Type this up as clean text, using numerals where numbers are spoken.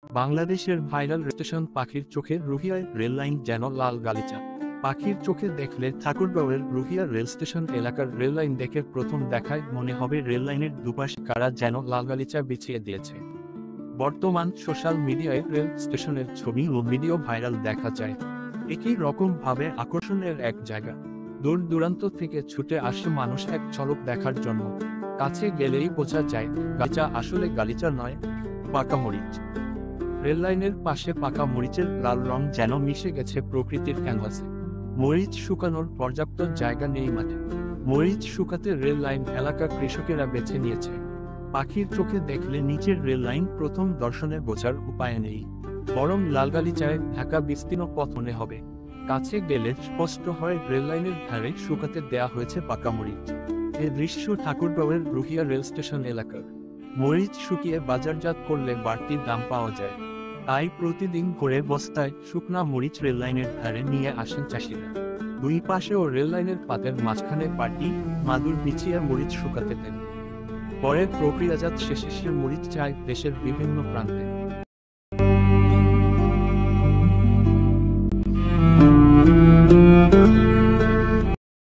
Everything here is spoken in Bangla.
বাংলাদেশের ভাইরাল স্টেশন পাখির চোখে রুহিয়ায় রেললাইন যেন লাল গালিচা। পাখির চোখে দেখলে ঠাকুরগাঁওয়ের রুহিয়া রেল স্টেশন এলাকার রেললাইন দেখে প্রথম দেখায় মনে হবে রেললাইনের দুপাশ কারা যেন লাল গালিচা বিছিয়ে দিয়েছে। বর্তমান সোশ্যাল মিডিয়ায় রেল স্টেশনের ছবি ও ভিডিও ভাইরাল দেখা যায়। একই রকম ভাবে আকর্ষণের এক জায়গা। দূর দূরান্ত থেকে ছুটে আসে মানুষ এক ঝলক দেখার জন্য। কাছে গেলেই বোঝা যায় গালিচা আসলে গালিচা নয়, পাকা মরিচ। রেললাইনের পাশে পাকা মরিচের লাল রং যেন মিশে গেছে প্রকৃতির ক্যানভাসে। মরিচ শুকানোর পর্যাপ্ত জায়গা নেই মাঠে। মরিচ শুকাতে রেল লাইন এলাকা কৃষকেরা বেছে নিয়েছে। পাখির চোখে দেখলে নিচের রেল লাইন প্রথম দর্শনে বোঝার উপায় নেই, বরং লালগালিচায় ঢাকা বিস্তীর্ণ পথ মনে হবে। কাছে গেলে স্পষ্ট হয় রেল লাইনের ধারে শুকাতে দেয়া হয়েছে পাকা মরিচ। এ দৃশ্য ঠাকুরগাঁওয়ের রুহিয়া রেল স্টেশন এলাকার। মরিচ শুকিয়ে বাজারজাত করলে বাড়তি দাম পাওয়া যায়, তাই প্রতিদিন ভোরে বস্তায় শুকনা মরিচ রেললাইনের ধারে নিয়ে আসেন চাষিরা। দুই পাশেও রেললাইনের পাতের মাঝখানে পাটি মাদুর বিছিয়ে মরিচ শুকাতে দেন। পরে প্রক্রিয়াজাত শেষে সে মরিচ যায় দেশের বিভিন্ন প্রান্তে।